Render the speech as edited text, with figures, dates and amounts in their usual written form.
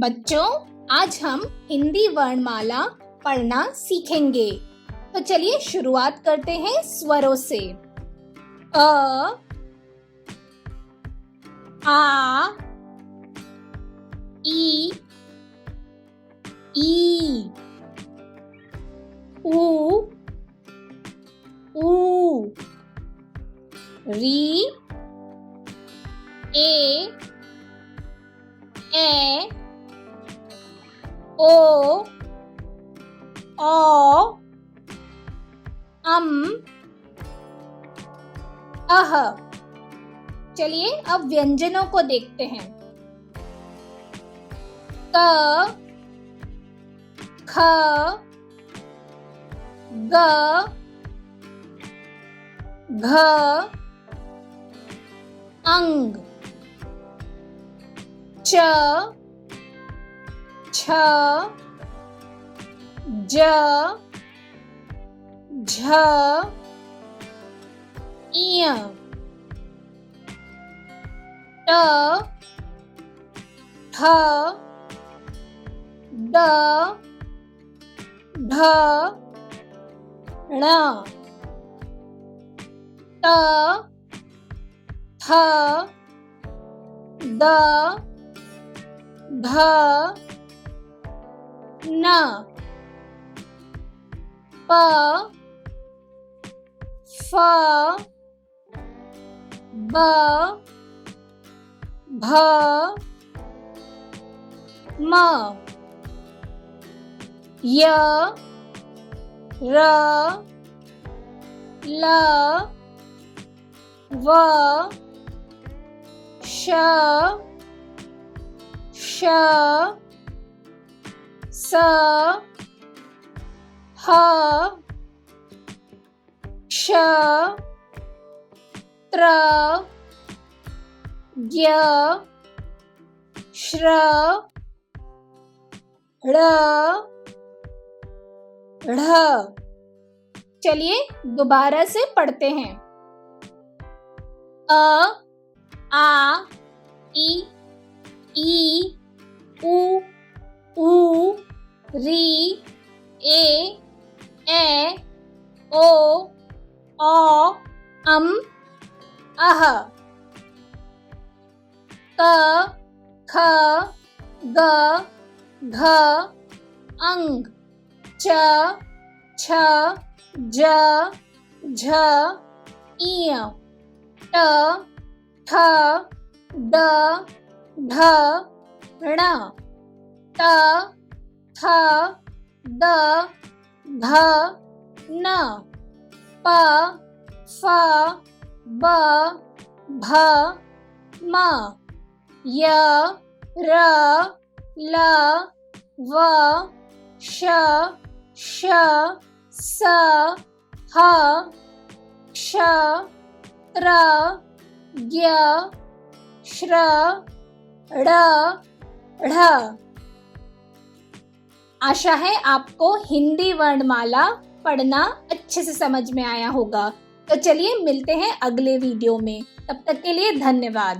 बच्चों, आज हम हिंदी वर्णमाला पढ़ना सीखेंगे। तो चलिए शुरुआत करते हैं स्वरों से। अ, आ, ई, ऊ, ऊ, री, ए, ओ, औ, अह। चलिए अब व्यंजनों को देखते हैं। क, ख, ग, घ, अंग, च, छ, ज, झ, इय, ट, ठ, ड, ढ, ण, ट, थ, द, ध, न, प, फ, ब, भ, म, य, र, ल, व, श, श, स, ह, क्ष, त्र, ज्ञ, श्र, ळ, ढ। चलिए दोबारा से पढ़ते हैं। अ, आ, ई, ऊ, ऊ, री, ए, ओ, औ, अह। क, ख, ग, घ, अंग, च, छ, ज, झ, इय, ट, ठ, ड, ढ, ण, ट, थ, द, ध, न, प, फ, ब, भ, म, य, र, ल, व, श, श, स, ह, क्ष, त्र, ज्ञ, श्र, ळ, ढ। आशा है आपको हिंदी वर्णमाला पढ़ना अच्छे से समझ में आया होगा। तो चलिए मिलते हैं अगले वीडियो में। तब तक के लिए धन्यवाद।